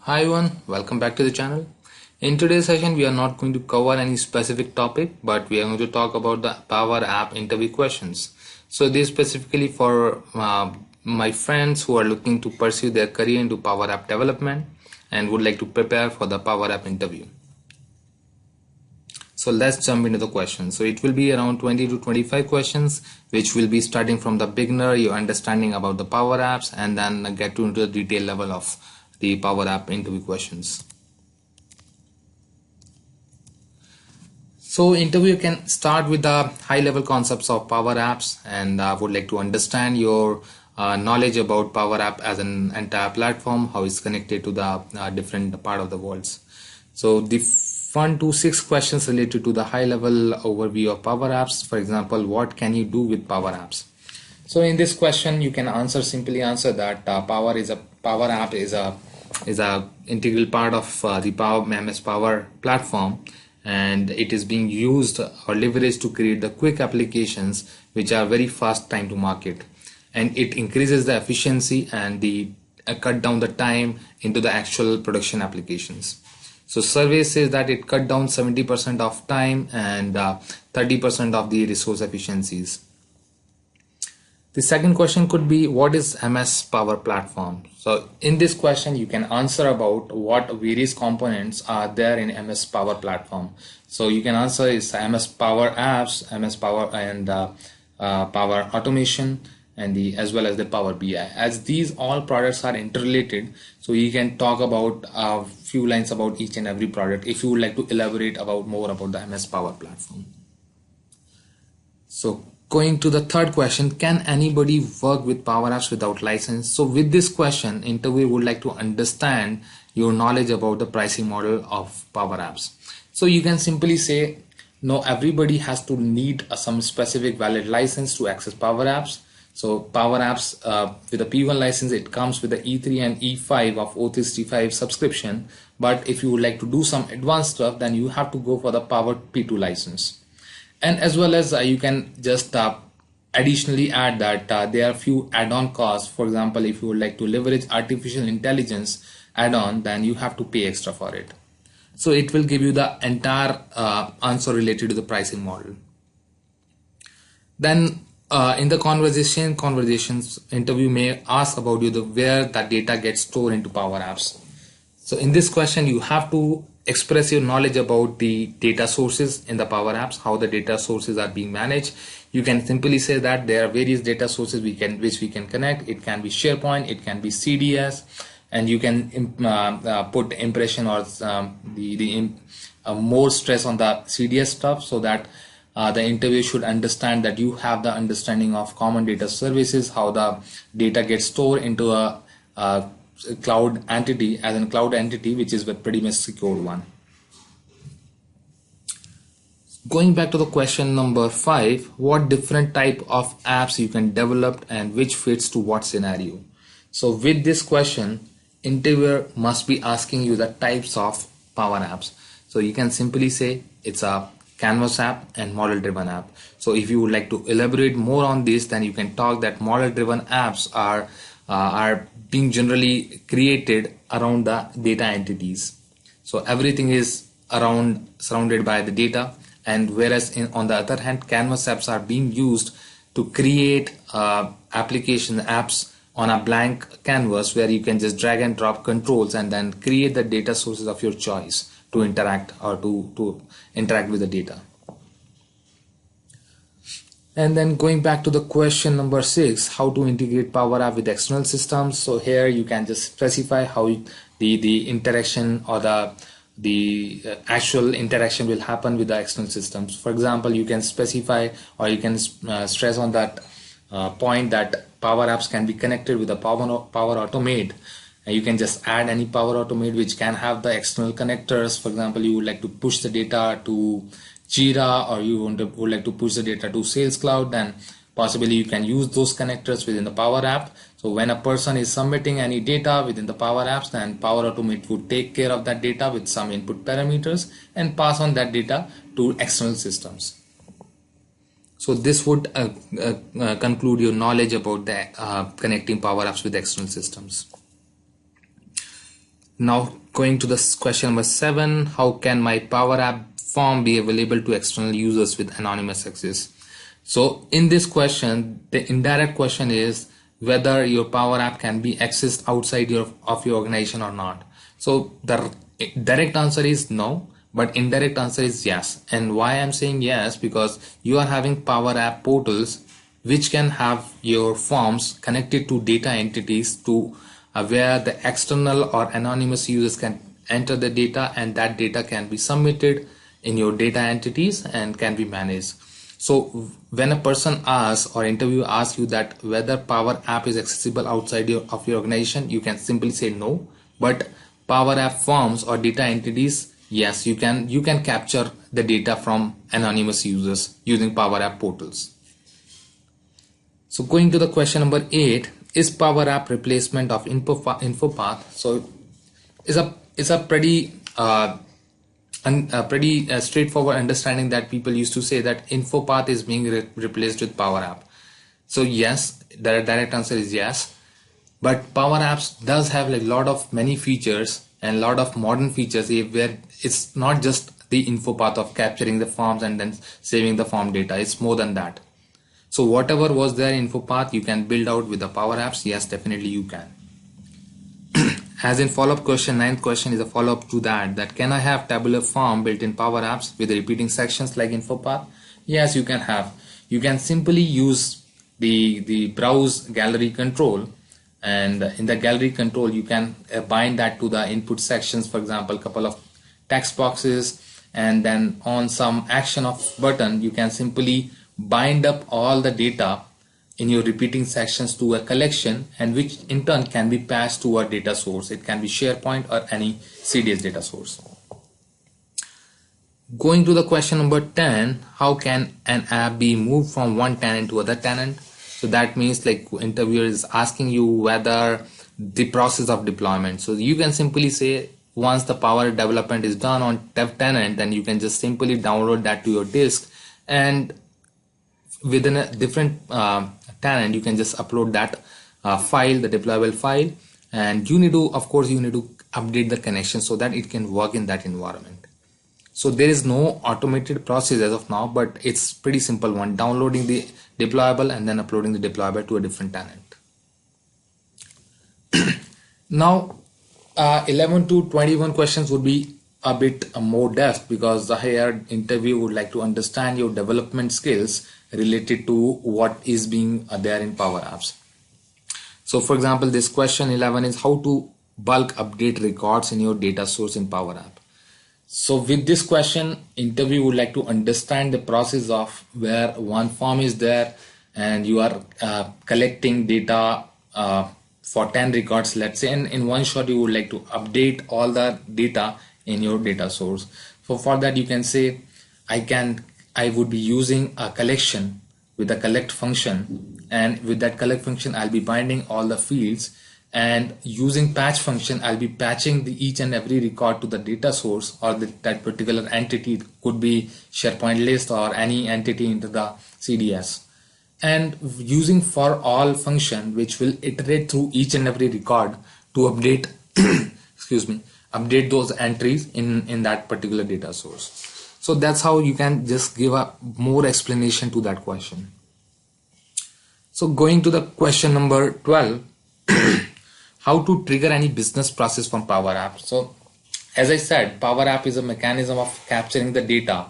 Hi everyone, welcome back to the channel. In today's session, we are not going to cover any specific topic, but we are going to talk about the Power App interview questions. So this is specifically for my friends who are looking to pursue their career into Power App development and would like to prepare for the Power App interview. So let's jump into the questions. So it will be around 20 to 25 questions, which will be starting from the beginner, your understanding about the Power Apps, and then get into the detail level of the Power App interview questions. So interview can start with the high level concepts of Power Apps, and I would like to understand your knowledge about Power App as an entire platform, how it's connected to the different part of the worlds. So the 1 to 6 questions related to the high level overview of Power Apps. For example, what can you do with Power Apps? So in this question, you can simply answer that Power App is a integral part of the MS Power platform, and it is being used or leveraged to create the quick applications which are very fast time to market, and it increases the efficiency and the cut down the time into the actual production applications. So survey says that it cut down 70% of time and 30% of the resource efficiencies. The second question could be, what is MS Power Platform? So in this question, you can answer about what various components are there in MS Power Platform. So you can answer is MS Power Apps, MS Power and Power Automation, and as well as the Power BI. As these all products are interrelated, so you can talk about a few lines about each and every product if you would like to elaborate about more about the MS Power Platform. So going to the third question, can anybody work with Power Apps without license? So with this question, interviewer would like to understand your knowledge about the pricing model of Power Apps. So you can simply say, no, everybody has to need some specific valid license to access Power Apps. So Power Apps with a P1 license, it comes with the E3 and E5 of O365 subscription. But if you would like to do some advanced stuff, then you have to go for the Power P2 license. And as well as you can just additionally add that there are few add-on costs. For example, if you would like to leverage artificial intelligence add-on, then you have to pay extra for it. So it will give you the entire answer related to the pricing model. Then in the conversations, interview may ask about you where that data gets stored into Power Apps. So in this question, you have to express your knowledge about the data sources in the Power Apps, how the data sources are being managed. You can simply say that there are various data sources which we can connect. It can be SharePoint, it can be CDS, and you can put impression or more stress on the CDS stuff, so that the interviewer should understand that you have the understanding of common data services, how the data gets stored into a cloud entity, as a cloud entity, which is a pretty much secured one. Going back to the question number 5, what different type of apps you can develop and which fits to what scenario? So with this question, interviewer must be asking you the types of Power Apps. So you can simply say it's a Canvas app and model driven app. So if you would like to elaborate more on this, then you can talk that model driven apps are being generally created around the data entities. So everything is surrounded by the data, and whereas on the other hand, Canvas apps are being used to create apps on a blank canvas, where you can just drag and drop controls and then create the data sources of your choice to interact or to interact with the data. And then going back to the question number 6, how to integrate Power App with external systems. So here you can just specify how the interaction or the actual interaction will happen with the external systems. For example, you can specify or you can stress on that point that Power Apps can be connected with the Power Automate. You can just add any Power Automate which can have the external connectors. For example, you would like to push the data to Jira, or you would like to push the data to Sales Cloud, then possibly you can use those connectors within the Power App. So when a person is submitting any data within the Power Apps, then Power Automate would take care of that data with some input parameters and pass on that data to external systems. So this would conclude your knowledge about the connecting Power Apps with external systems. Now going to this question number 7, how can my Power App form be available to external users with anonymous access? So in this question, the indirect question is whether your Power App can be accessed outside of your organization or not. So the direct answer is no, but indirect answer is yes. And why I'm saying yes, because you are having Power App portals which can have your forms connected to data entities to where the external or anonymous users can enter the data, and that data can be submitted in your data entities and can be managed. So when a person asks or interviewer asks you that whether Power App is accessible outside of your organization, you can simply say no. But Power App forms or data entities, yes, you can capture the data from anonymous users using Power App portals. So going to the question number 8, is Power App replacement of InfoPath? So it's a pretty straightforward understanding that people used to say that InfoPath is being replaced with Power App. So yes, the direct answer is yes. But Power Apps does have a lot of many features and a lot of modern features where it's not just the InfoPath of capturing the forms and then saving the form data. It's more than that. So whatever was there in InfoPath, you can build out with the Power Apps. Yes, definitely you can. As in follow-up question, 9th question is a follow-up to that can I have tabular form built in Power Apps with repeating sections like InfoPath? Yes, you can have. You can simply use the browse gallery control, and in the gallery control you can bind that to the input sections, for example, a couple of text boxes, and then on some action of button you can simply bind up all the data in your repeating sections to a collection, and which in turn can be passed to a data source. It can be SharePoint or any CDS data source. Going to the question number 10, how can an app be moved from one tenant to other tenant? So that means like interviewer is asking you whether the process of deployment. So you can simply say once the Power development is done on dev tenant, then you can just simply download that to your disk, and within a different tenant you can just upload that file, the deployable file, and you need to update the connection so that it can work in that environment. So there is no automated process as of now, but it's pretty simple one, downloading the deployable and then uploading the deployable to a different tenant. Now 11 to 21 questions would be a bit more depth, because the higher interview would like to understand your development skills related to what is being there in Power Apps. So for example, this question 11 is how to bulk update records in your data source in Power App. So with this question, interview would like to understand the process of where one form is there and you are collecting data for 10 records, let's say, and in one shot you would like to update all the data in your data source. So for that you can say I would be using a collection with a collect function, and with that collect function I'll be binding all the fields, and using patch function I'll be patching each and every record to the data source or that particular entity. It could be SharePoint list or any entity into the CDS, and using for all function which will iterate through each and every record to update update those entries in that particular data source. So that's how you can just give a more explanation to that question. So going to the question number 12, how to trigger any business process from Power App. So as I said, Power App is a mechanism of capturing the data,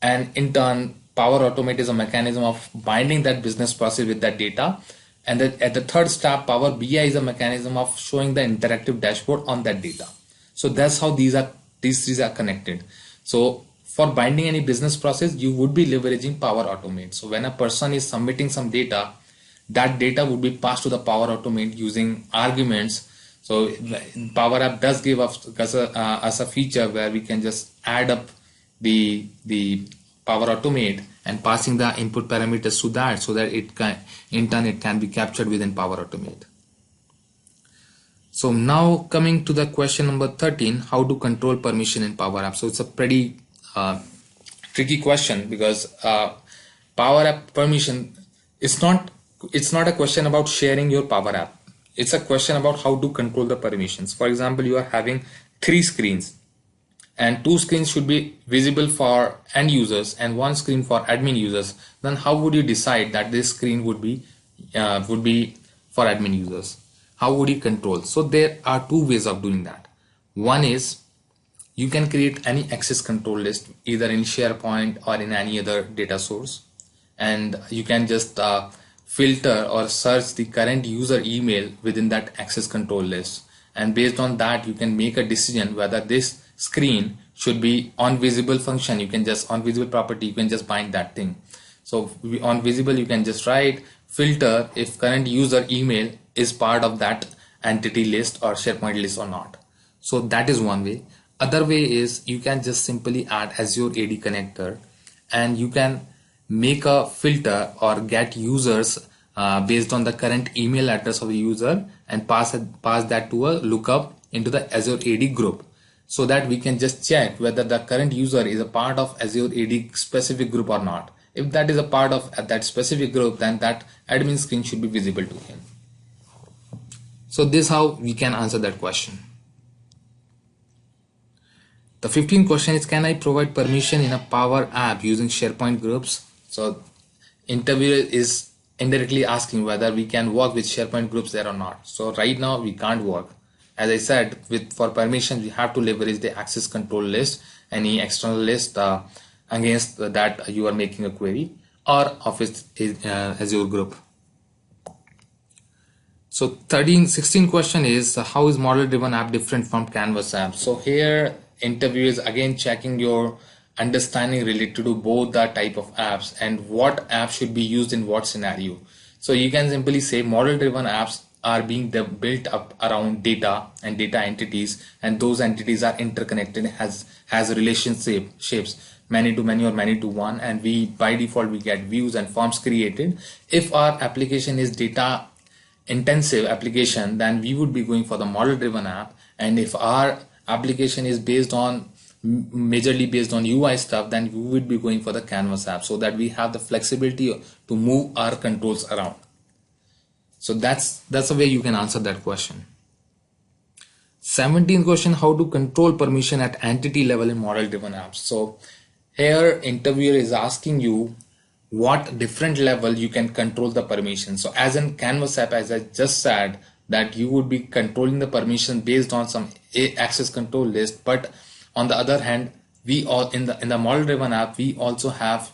and in turn Power Automate is a mechanism of binding that business process with that data. And at the third step, Power BI is a mechanism of showing the interactive dashboard on that data. So that's how these three are connected. So for binding any business process, you would be leveraging Power Automate. So when a person is submitting some data, that data would be passed to the Power Automate using arguments. So Power App does give us a feature where we can just add up the Power Automate and passing the input parameters to that, so that it can in turn it can be captured within Power Automate. So now coming to the question number 13, how to control permission in Power App. So it's a pretty tricky question, because Power App permission it's not a question about sharing your Power App. it's a question about how to control the permissions. For example, you are having 3 screens, and 2 screens should be visible for end users and 1 screen for admin users. Then how would you decide that this screen would be for admin users? How would you control? So there are 2 ways of doing that. One is you can create any access control list either in SharePoint or in any other data source, and you can just filter or search the current user email within that access control list, and based on that you can make a decision whether this screen should be on visible function. You can just on visible property, you can just bind that thing. So on visible you can just write filter if current user email is part of that entity list or SharePoint list or not. So that is one way. Other way is you can just simply add Azure AD connector, and you can make a filter or get users based on the current email address of the user and pass that to a lookup into the Azure AD group, so that we can just check whether the current user is a part of Azure AD specific group or not. If that is a part of that specific group, then that admin screen should be visible to him. So this is how we can answer that question. The 15th question is, can I provide permission in a Power App using SharePoint groups? So interviewer is indirectly asking whether we can work with SharePoint groups there or not. So right now we can't work. As I said, for permissions we have to leverage the access control list, any external list against that you are making a query, or Office Azure group. So 16th question is, how is model driven app different from Canvas app? So here interview is again checking your understanding related to both the type of apps and what app should be used in what scenario. So you can simply say model driven apps are being built up around data and data entities, and those entities are interconnected, has relationships many to many or many to one, and we by default we get views and forms created. If our application is data intensive application, then we would be going for the model driven app, and if our application is majorly based on UI stuff, then we would be going for the Canvas app, so that we have the flexibility to move our controls around. So that's the way you can answer that question. 17th question, how to control permission at entity level in model driven apps. So here interviewer is asking you what different level you can control the permission. So as in Canvas app, as I just said, that you would be controlling the permission based on some access control list, but on the other hand, we all in the model driven app we also have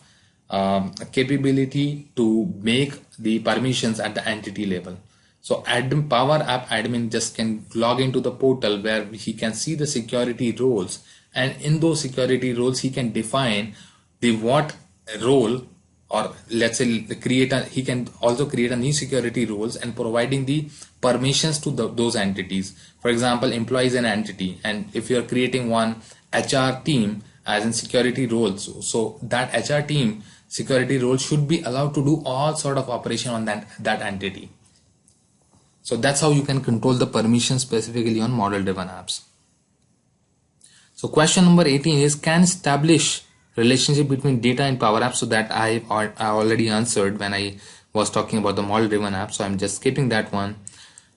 a capability to make the permissions at the entity level. So Power App admin just can log into the portal where he can see the security roles, and in those security roles he can define the what role, or let's say he can also create a new security roles and providing the permissions to those entities. For example, employee is an entity, and if you are creating one HR team as in security roles, so that HR team security role should be allowed to do all sort of operation on that entity. So that's how you can control the permission specifically on model driven apps. So question number 18 is, can establish relationship between data and Power Apps? So that I already answered when I was talking about the model driven app, so I'm just skipping that one.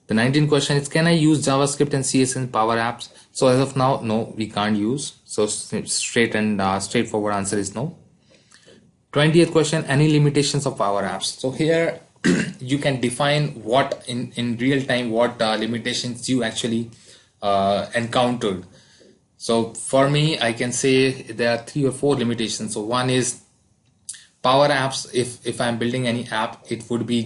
The 19th question is, can I use JavaScript and CSS in Power Apps? So as of now, no, we can't use. So straightforward answer is no. 20th question, any limitations of Power Apps? So here you can define what in real time what limitations you actually encountered. So for me, I can say there are 3 or 4 limitations. So one is Power Apps, if I'm building any app, it would be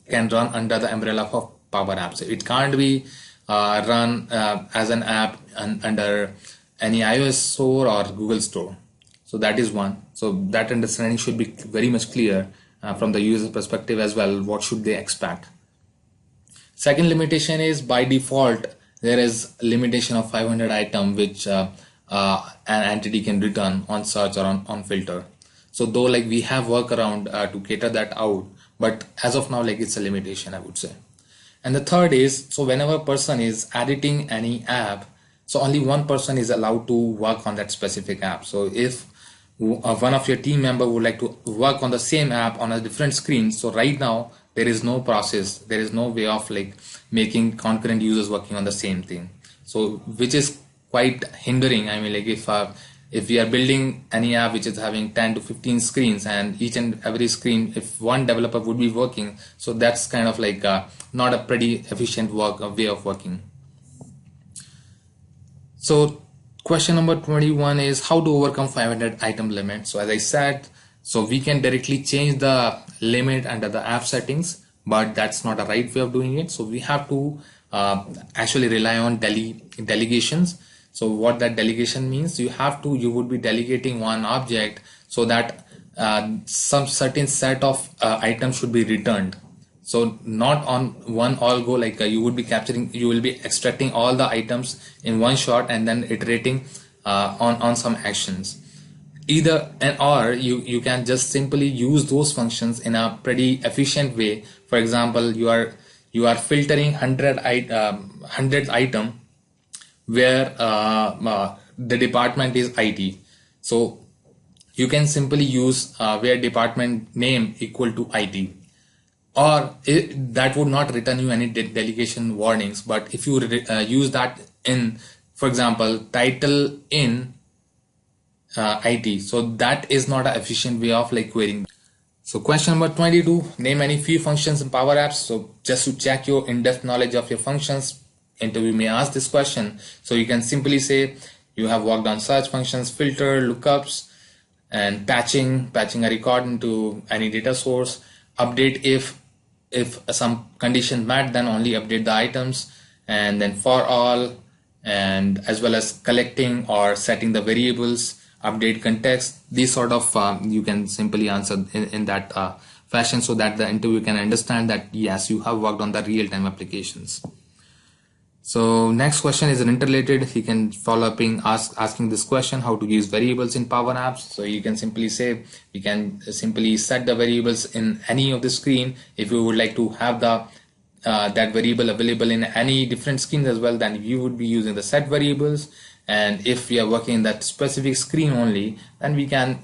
can run under the umbrella of Power Apps. It can't be run as an app under any iOS store or Google store. So that is one. So that understanding should be very much clear from the user perspective as well. What should they expect? Second limitation is, by default there is a limitation of 500 item which an entity can return on search or on filter. So though like we have workaround to cater that out, but as of now like it's a limitation, I would say. And the third is, so whenever a person is editing any app, so only one person is allowed to work on that specific app. So if one of your team member would like to work on the same app on a different screen, so right now there is no process, there is no way of like making concurrent users working on the same thing. So which is quite hindering. I mean, like if we are building any app which is having 10 to 15 screens, and each and every screen, if one developer would be working, so that's kind of like not a pretty efficient way of working. So question number 21 is how to overcome 500 item limit. So as I said, so we can directly change the limit under the app settings, but that's not a right way of doing it. So we have to actually rely on delegations. So what that delegation means, you would be delegating one object so that some certain set of items should be returned. So not on one all go, like you will be extracting all the items in one shot and then iterating on some actions. Either and or you can just simply use those functions in a pretty efficient way. For example, you are filtering 100 item where the department is IT. So you can simply use where department name equal to IT, or that would not return you any delegation warnings. But if you use that in, for example, title in IT, so that is not an efficient way of like querying. So question number 22, name any few functions in Power Apps. So just to check your in-depth knowledge of your functions, interview may ask this question. So you can simply say you have worked on search functions, filter, lookups, and patching a record into any data source, update if some condition met, then only update the items, and then for all, and as well as collecting or setting the variables, update context. These sort of you can simply answer in that fashion, so that the interviewer can understand that yes, you have worked on the real-time applications. So next question is interrelated. He can follow up asking this question, how to use variables in Power Apps. So you can simply say, we can simply set the variables in any of the screen. If you would like to have the that variable available in any different screens as well, then you would be using the set variables. And if we are working in that specific screen only, then we can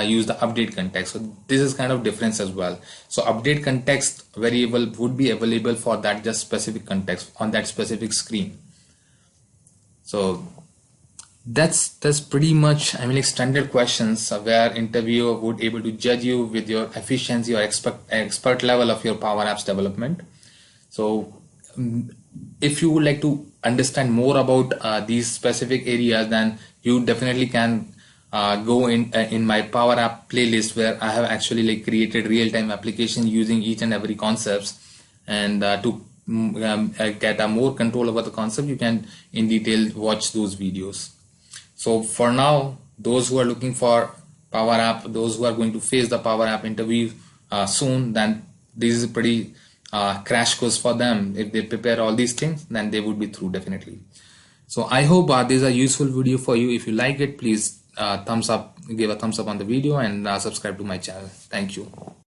use the update context. So this is kind of difference as well. So update context variable would be available for that just specific context on that specific screen. So that's pretty much, I mean, like standard questions where interviewer would able to judge you with your efficiency or expert level of your Power Apps development. So if you would like to understand more about these specific areas, then you definitely can go in my Power App playlist, where I have actually like created real-time application using each and every concepts. And to get a more control over the concept, you can in detail watch those videos. So for now, those who are looking for Power App, those who are going to face the Power App interview soon, then this is a pretty crash course for them. If they prepare all these things, then they would be through definitely. So I hope this is a useful video for you. If you like it, please thumbs up, give a thumbs up on the video, and subscribe to my channel. Thank you.